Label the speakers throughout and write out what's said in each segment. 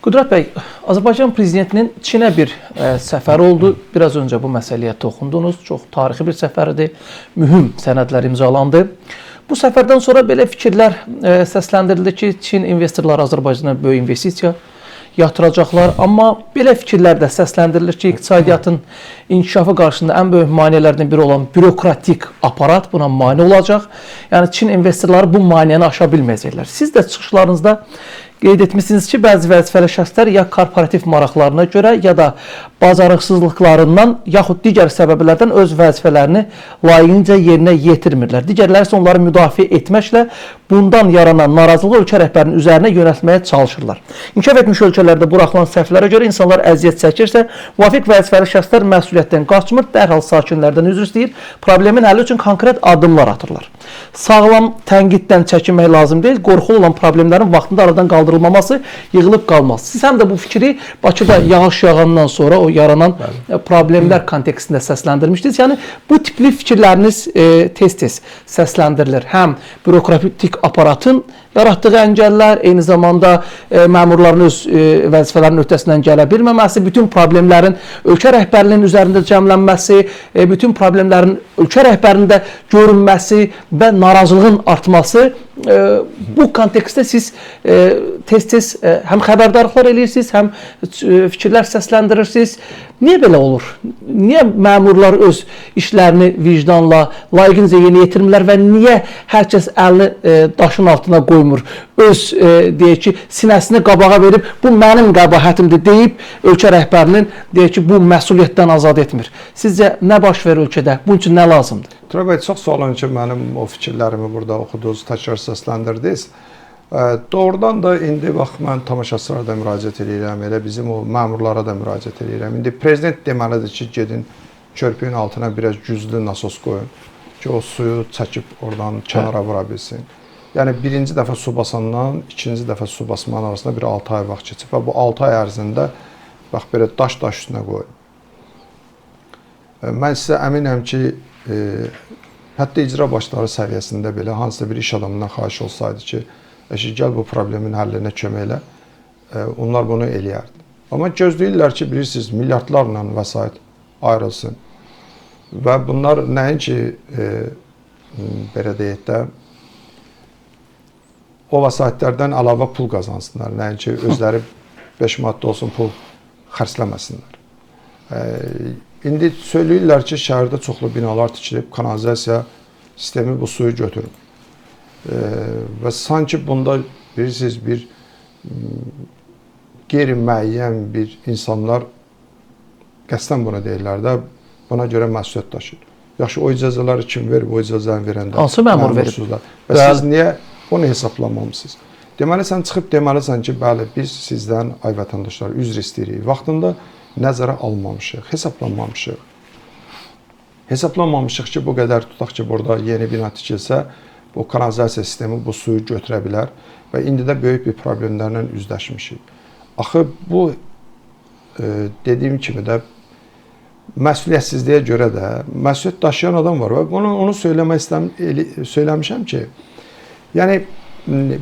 Speaker 1: Qüdrət bəy, Azərbaycan prezidentinin Çinə bir səfəri oldu. Biraz öncə bu məsələyə toxundunuz. Çox tarixi bir səfərdir. Mühüm sənədlər imzalandı. Bu səfərdən sonra belə fikirlər səsləndirildi ki, Çin investorları Azərbaycana böyük investisiya yatıracaqlar. Amma belə fikirlər də səsləndirilir ki, iqtisadiyyatın inkişafı qarşısında ən böyük maneələrdən biri olan bürokratik aparat buna mane olacaq. Yəni Çin investorları bu maneəni aşa bilməyəcəklər. Siz də çıxışlarınızda qeyd etmişsiniz ki, bəzi vəzifəli şəxslər ya korporativ maraqlarına görə, ya da bacarıqsızlıqlarından, yaxud digər səbəblərdən öz vəzifələrini layiqincə yerinə yetirmirlər. Digərləri isə onları müdafiə etməklə bundan yaranan narazılığı ölkə rəhbərinin üzərinə yönəltməyə çalışırlar. İnkişaf etmiş ölkələrdə buraxılan səhvlərə görə insanlar əziyyət çəkirsə, müvafiq vəzifəli şəxslər məsuliyyətdən qaçmır, dərhal sakinlərdən üzr istəyir, problemin həlli üçün konkret addımlar atırlar. Sağlam tənqiddən çəkinmək lazım deyil, qorxulu olan problemlərin vaxtında aradan qaldırılmaması, yığılıb qalmaz. Siz həm də bu fikri Bakıda yağış yağandan sonra o yaranan problemlər kontekstində səsləndirmişdiniz. Yəni bu tipli fikirləriniz tez-tez səsləndirilir. Həm bürokratik aparatın yaratdığı əngəllər, eyni zamanda məmurların öz vəzifələrinin öhdəsindən gələ bilməməsi, bütün problemlərin ölkə rəhbərliyinin üzərində cəmlənməsi, bütün problemlərin ölkə rəhbərində görünməsi və narazılığın artması, bu kontekstdə siz tez-tez həm xəbərdarlıqlar edirsiniz, həm fikirlər səsləndirirsiniz. Niyə belə olur? Niyə məmurlar öz işlərini vicdanla, layiqincə yerinə yetirmirlər və niyə hər kəs əlini daşın altına qoymur? Öz, deyək ki, sinəsini qabağa verib, bu mənim qəbahətimdir deyib, ölkə rəhbərinin, deyək ki, bu məsuliyyətdən azad etmir. Sizcə, nə baş verir ölkədə? Bunun üçün nə lazımdır?
Speaker 2: Turab bəy, çox sağ olun ki, mənim o fikirlərimi burada oxudunuz, təkrar səsləndirdiniz. Doğrudan da indi bax, mən tamaşaçılara da müraciət edirəm, elə bizim o məmurlara da müraciət edirəm. İndi prezident deməlidir ki, gedin körpüyün altına biraz güclü nasos qoyun ki, o suyu çəkib oradan kənara vura bilsin. Yəni birinci dəfə su basandan ikinci dəfə su basmanın arasında bir 6 ay vaxt keçib və bu 6 ay ərzində bax belə daş üstünə qoyun. Mən sizə əminəm ki, hətta icra başları səviyyəsində belə hansısa bir iş adamından xahiş olsaydı ki, gəl bu problemin həllinə kömək elə, onlar bunu eləyərdi. Amma gözləyirlər ki, bilirsiniz, milyardlarla vəsait ayrılsın və bunlar nəinki, belə deyək də, o vəsaitlərdən əlavə pul qazansınlar, nəinki özləri 5 manat olsun pul xərcləməsinlər. İndi söyləyirlər ki, şəhərdə çoxlu binalar tikilib, kanalizasiya sistemi bu suyu götürür. Və sanki bunda bilirsiniz, bir qeyri-müəyyən bir insanlar qəsdən buna deyirlər də, buna görə məsuliyyət daşıyır. Yaxşı, o icazələri kim verib, o icazəni verəndə?
Speaker 1: Hansı məmur verib?
Speaker 2: Və siz niyə bunu hesablamamısınız? Deməli, sən çıxıb deməlisən ki, bəli, biz sizdən, ay vətəndaşlar, üzr istəyirik. Vaxtında nəzərə almamışıq, hesablanmamışıq. Hesablanmamışıq ki, bu qədər tutaq ki, burada yeni bina tikilsə, bu kanalizasiya sistemi bu suyu götürə bilər və indi də böyük bir problemlərlə üzləşmişik. Axı bu, dediyim kimi də, məsuliyyətsizliyə görə də məsuliyyət daşıyan adam var və onu söyləmişəm ki, yəni,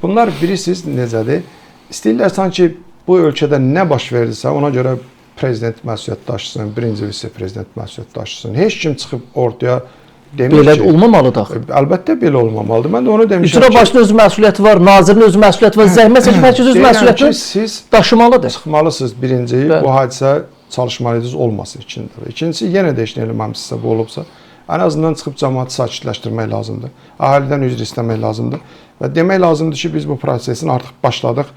Speaker 2: bunlar bilirsiniz necədir? İstəyirlər sanki bu ölkədə nə baş verirsə, ona görə prezident məsuliyyət daşısın, birinci vitse-prezident məsuliyyət daşısın. Heç kim çıxıb ortaya demir
Speaker 1: belə
Speaker 2: ki,
Speaker 1: olmamalıdır.
Speaker 2: Əlbəttə belə olmamalıdır. Mən də onu demişəm
Speaker 1: ki, İcra başının öz məsuliyyəti var, nazirin öz məsuliyyəti var, zəhmət çəkib hər kəs öz məsuliyyətini daşımalıdır.
Speaker 2: Çıxmalısınız birinci, bu hadisə çalışmalıydınız olmasın ikinci. İkincisi, yenə də heç nə eləməmişsinizsə, bu olubsa, ən azından çıxıb cəmaatı sakitləşdirmək lazımdır. Əhalidən üzr istəmək lazımdır və demək lazımdır ki, biz bu prosesin artıq başladıq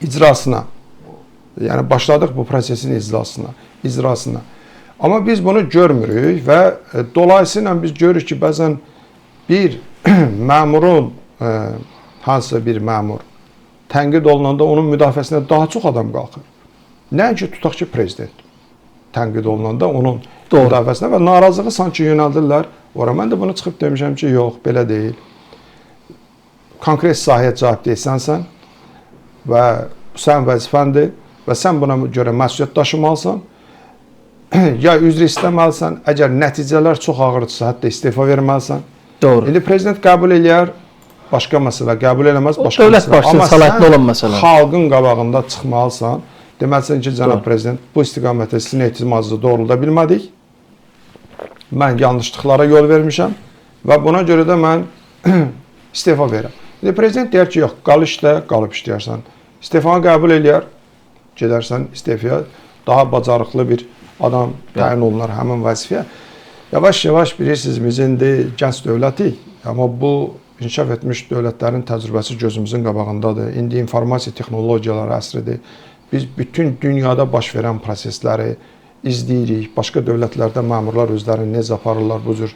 Speaker 2: icrasına. Yəni, başladıq bu prosesin icrasına. Amma biz bunu görmürük və dolayısıyla biz görürük ki, bəzən bir məmurun, hansısa bir məmur tənqid olunanda onun müdafiəsinə daha çox adam qalxır. Nəinki tutaq ki, prezident tənqid olunanda onun müdafiəsinə və narazılığı sanki yönəldirlər. Mən də bunu çıxıb demişəm ki, yox, belə deyil. Konkret sahəyə cavab deyilsənsən və sən vəzifəndir və sən buna görə məsuliyyət daşımalısan, ya üzr istəməlisən, əgər nəticələr çox ağırdısa, hətta istefa verməlisən.
Speaker 1: Doğru.
Speaker 2: İndi prezident qəbul eləyər, başqa məsələ, qəbul eləməz
Speaker 1: O
Speaker 2: başqa
Speaker 1: dövlət
Speaker 2: məsələ.
Speaker 1: başçısının səlahiyyətli olan məsələ.
Speaker 2: Xalqın qabağında çıxmalısan. Deməlisən ki, cənab prezident, bu istiqamətdə sizin etimadınızı doğrulda bilmədik. Mən yanlışlıqlara yol vermişəm və buna görə də mən istefa verirəm. Prezident deyər ki, yox, qal işlə, qalıb işləyərsən. İstefanı qəbul eləyər, gedərsən istefaya, daha bacarıqlı bir adam təyin olunar həmin vəzifəyə. Yavaş-yavaş bilirsiniz, biz indi gənc dövlətik, amma bu inkişaf etmiş dövlətlərin təcrübəsi gözümüzün qabağındadır. İndi informasiya texnologiyaları əsridir. Biz bütün dünyada baş verən prosesləri izləyirik. Başqa dövlətlərdə məmurlar özlərini necə aparırlar bu cür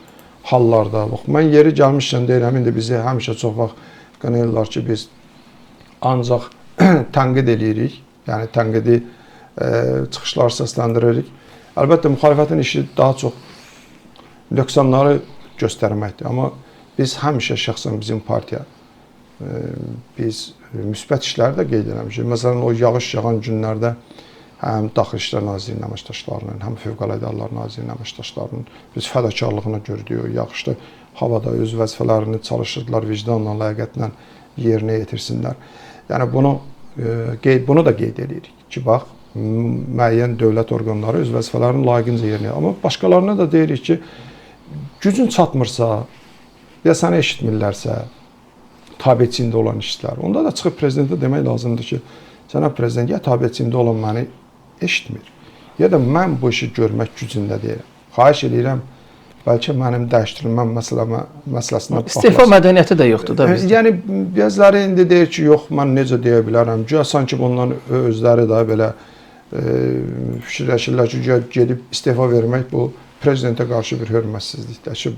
Speaker 2: hallarda. Bax, mən yeri gəlmişkən deyirəm, indi bizi həmişə çox vaxt qınayırlar ki, biz ancaq tənqid eləyirik. Yəni tənqidi çıxışlar səsləndiririk. Əlbəttə, müxalifətin işi daha çox nöqsanları göstərməkdir. Amma biz həmişə şəxsən bizim partiya biz müsbət işləri də qeyd eləmişik. Məsələn, o yağış yağan günlərdə həm Daxili İşlər Nazirliyinin əməkdaşlarının, həm Fövqəladə Hallar Nazirliyinin əməkdaşlarının biz fədakarlığına gördük. O yağışlı havada öz vəzifələrini çalışırdılar, vicdanla, ləyaqətlə yerinə yetirsinlər. Yəni bunu da qeyd edirik ki, bax, müəyyən dövlət orqanları öz vəzifələrini layiqincə yerinə. Amma başqalarına da deyirik ki, gücün çatmırsa, ya səni eşitmirlərsə, tabiçiyində olan işçilər. Onda da çıxıb prezidentə demək lazımdır ki, cənab prezident, ya tabiçiyində olan məni eşitmir, ya da mən bu işi görmək gücündə deyirəm. Xahiş edirəm, bəlkə mənim dəyişdirilməm məsələsinə baxmasın.
Speaker 1: İstefa mədəniyyəti də yoxdur da bizdə.
Speaker 2: Yəni, bəziləri indi deyir ki, yox, mən necə deyə bilərəm. Güya sanki bundan özləri də belə fikirləşirlər ki, gedib istefa vermək bu prezidentə qarşı bir hörmətsizlikdir ki,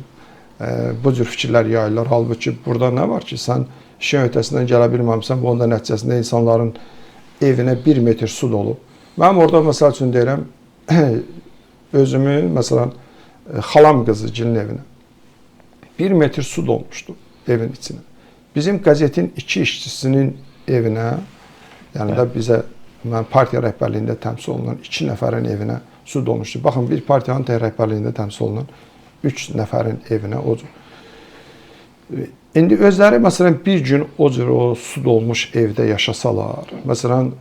Speaker 2: bu cür fikirlər yayırlar. Halbuki burada nə var ki, sən işin ötəsindən gələ bilməmsən, bu onda nəticəsində insanların evinə 1 metr su dolub. Mənim orada məsəl üçün deyirəm, özümün, məsələn, xalam qızıcının evinə 1 metr su dolmuşdu evin içinə. Bizim qəzetin 2 işçisinin evinə, yəni da bizə, mən partiya rəhbərliyində təmsil olunan 2 nəfərin evinə su dolmuşdu. Baxın, bir partiyanın rəhbərliyində təmsil olunan 3 nəfərin evinə o cür. İndi özləri, məsələn, bir gün o cür o su dolmuş evdə yaşasalar, məsələn,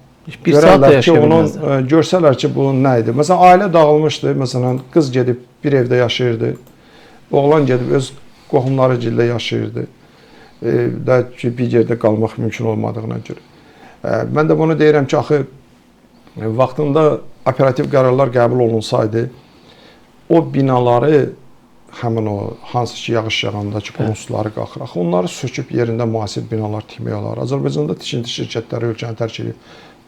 Speaker 2: görsələr ki, bu nə idi? Məsələn, ailə dağılmışdı, məsələn, qız gedib bir evdə yaşayırdı, oğlan gedib öz qohumları gildə yaşayırdı, ki, bir yerdə qalmaq mümkün olmadığına görə. Mən də bunu deyirəm ki, axı, vaxtında operativ qərarlar qəbul olunsaydı, o binaları, həmin o, hansı ki, yağış yağanda ki, bunun suları qalxır, axı, onları söküb yerində müasir binalar tikmək olar. Azərbaycanda tikinti şirkətləri ölkəni tərk edib,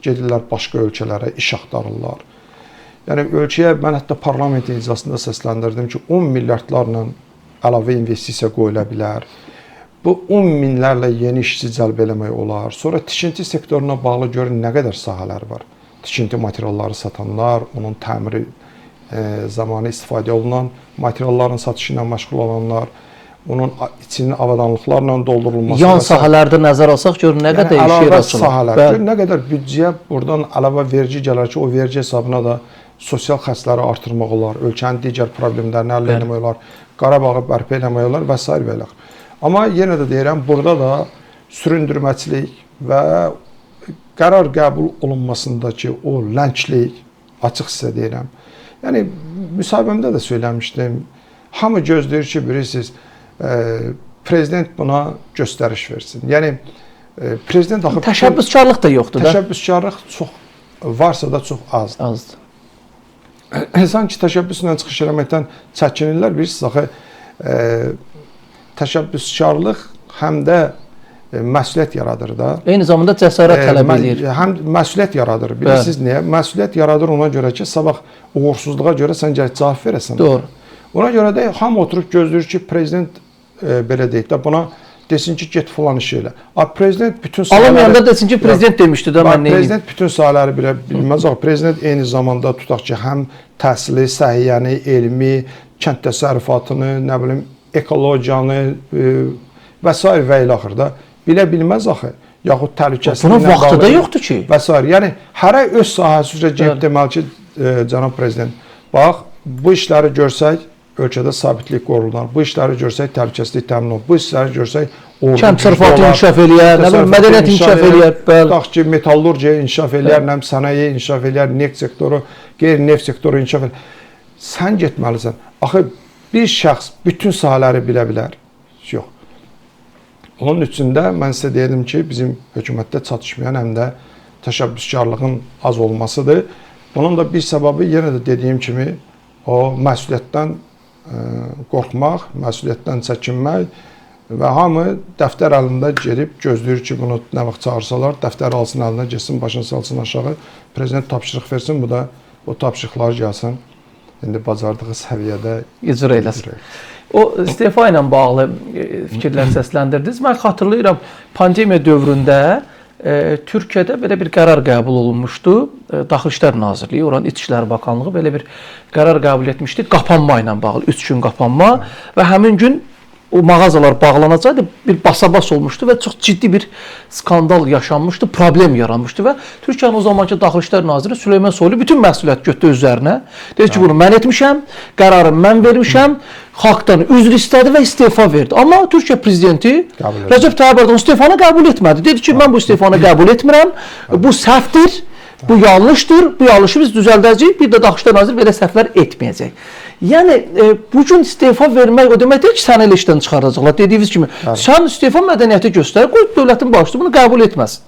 Speaker 2: gedirlər başqa ölkələrə, iş axtarırlar. Yəni, ölkəyə mən hətta parlament iclasında səsləndirdim ki, 10 milyardlarla əlavə investisiya qoyula bilər. Bu 10 minlərlə yeni işçi cəlb eləmək olar. Sonra tikinti sektoruna bağlı görün nə qədər sahələr var. Tikinti materialları satanlar, onun təmiri zamanı istifadə olunan materialların satışı ilə məşğul olanlar, onun içinin avadanlıqlarla doldurulması.
Speaker 1: Yan sahələrdə nəzər alsaq görün nə qədər iş yer açılır.
Speaker 2: Görün nə qədər büdcəyə buradan əlavə vergi gələr ki, o vergi hesabına da sosial xərcləri artırmaq olar, ölkənin digər problemlərini həll etmək olar, Qarabağı bərpa etmək olar və s. və ilə. Amma yenə də deyirəm, burada da süründürməçilik və qərar qəbul olunmasındakı o lənglik, açıq sizə deyirəm. Yəni, müsahibəmdə də söyləmişdim, hamı gözləyir ki, bilirsiniz, prezident buna göstəriş versin. Yəni, prezident axı...
Speaker 1: Təşəbbüskarlıq da yoxdur da.
Speaker 2: Təşəbbüskarlıq çox, varsa da çox azdır.
Speaker 1: Azdır.
Speaker 2: Sanki təşəbbüslə çıxış eləməkdən çəkinirlər, bilirsiniz, axı, təşəbbüskarlıq həm də məsuliyyət yaradır da.
Speaker 1: Eyni zamanda cəsarət tələb edir.
Speaker 2: Həm məsuliyyət yaradır. Bilirsiniz niyə? Məsuliyyət yaradır ona görə ki, sabah uğursuzluğa görə sən gəlib cavab verəsən.
Speaker 1: Doğru.
Speaker 2: Ona görə də hamı oturub gözləyir ki, prezident belə deyək də buna desin ki, get falan iş elə. Prezident bütün sahələri...
Speaker 1: Alamayanda desin ki, prezident demişdi da, mən neyim?
Speaker 2: Prezident bütün sahələri bilməz. Prezident eyni zamanda tutaq ki, həm təhsili, səhiyyəni, elmi, kənd təsərrüfatını, nə bilim, ekologiyanı və s. və ilə axırda bilə bilməz axı, yaxud təhlükəsizliklə
Speaker 1: bağlı. Bunun vaxtı da yoxdur ki.
Speaker 2: Və s. Yəni, hərə öz sahəsi üzrə gəlib deməli ki, cənab prezident, bax, bu işləri görsək, ölkədə sabitlik qorunar. Bu işləri görsək təhlükəsizlik təmin olunur. Bu işləri görsək
Speaker 1: kənd təsərrüfatı inkişaf eləyər, nə bilim mədəniyyət inkişaf eləyər.
Speaker 2: Tutaq ki, metallurgiya inkişaf eləyər, nə bilim sənaye inkişaf eləyər, neft sektoru, qeyri-neft sektoru inkişaf eləyər. Sən getməlisən. Axı bir şəxs bütün sahələri bilə bilər. Yox. Onun üçün də mən sizə deyirdim ki, bizim hökumətdə çatışmayan həm də təşəbbüskarlığın az olmasıdır. Bunun da bir səbəbi yenə də dediyim kimi o məsuliyyətdən qorxmaq, məsuliyyətdən çəkinmək və hamı dəftər əlində gedib gözləyir ki, bunu nə vaxt çağırsalar, dəftər alsın əlinə, getsin, başını salsın aşağı, prezident tapşırıq versin, bu da o tapşırıqlar gəlsin, indi bacardığı səviyyədə
Speaker 1: icra eləsin. O istefa ilə bağlı fikirlər səsləndirdiniz. Mən xatırlayıram, pandemiya dövründə Türkiyədə belə bir qərar qəbul olunmuşdu. Daxili İşlər Nazirliyi, oranın İçişləri Bakanlığı belə bir qərar qəbul etmişdi. Qapanma ilə bağlı, 3 gün qapanma və həmin gün o mağazalar bağlanacaqdı, bir basabas olmuşdu və çox ciddi bir skandal yaşanmışdı, problem yaranmışdı və Türkiyənin o zamanki Daxili İşlər Naziri Süleyman Soylu bütün məsuliyyət götürdü üzərinə. Dedi ki, bunu mən etmişəm, qərarı mən vermişəm, xalqdan üzr istədi və istefa verdi. Amma Türkiyə prezidenti Rəcəb Tayyip Erdoğan istefanı qəbul etmədi. Dedi ki, mən bu istefanı qəbul etmirəm, bu səhvdir, bu yanlışdır, bu yanlışı biz düzəldəcəyik, bir də Daxili İşlər Naziri belə səhvlər etməyəcək. Yəni, bu gün istefa vermək o demək deyil ki, səni elə işdən çıxaracaqlar. Dediyiniz kimi, sən istefa mədəniyyəti göstər, qoy dövlətin başçısı bunu qəbul etməsin.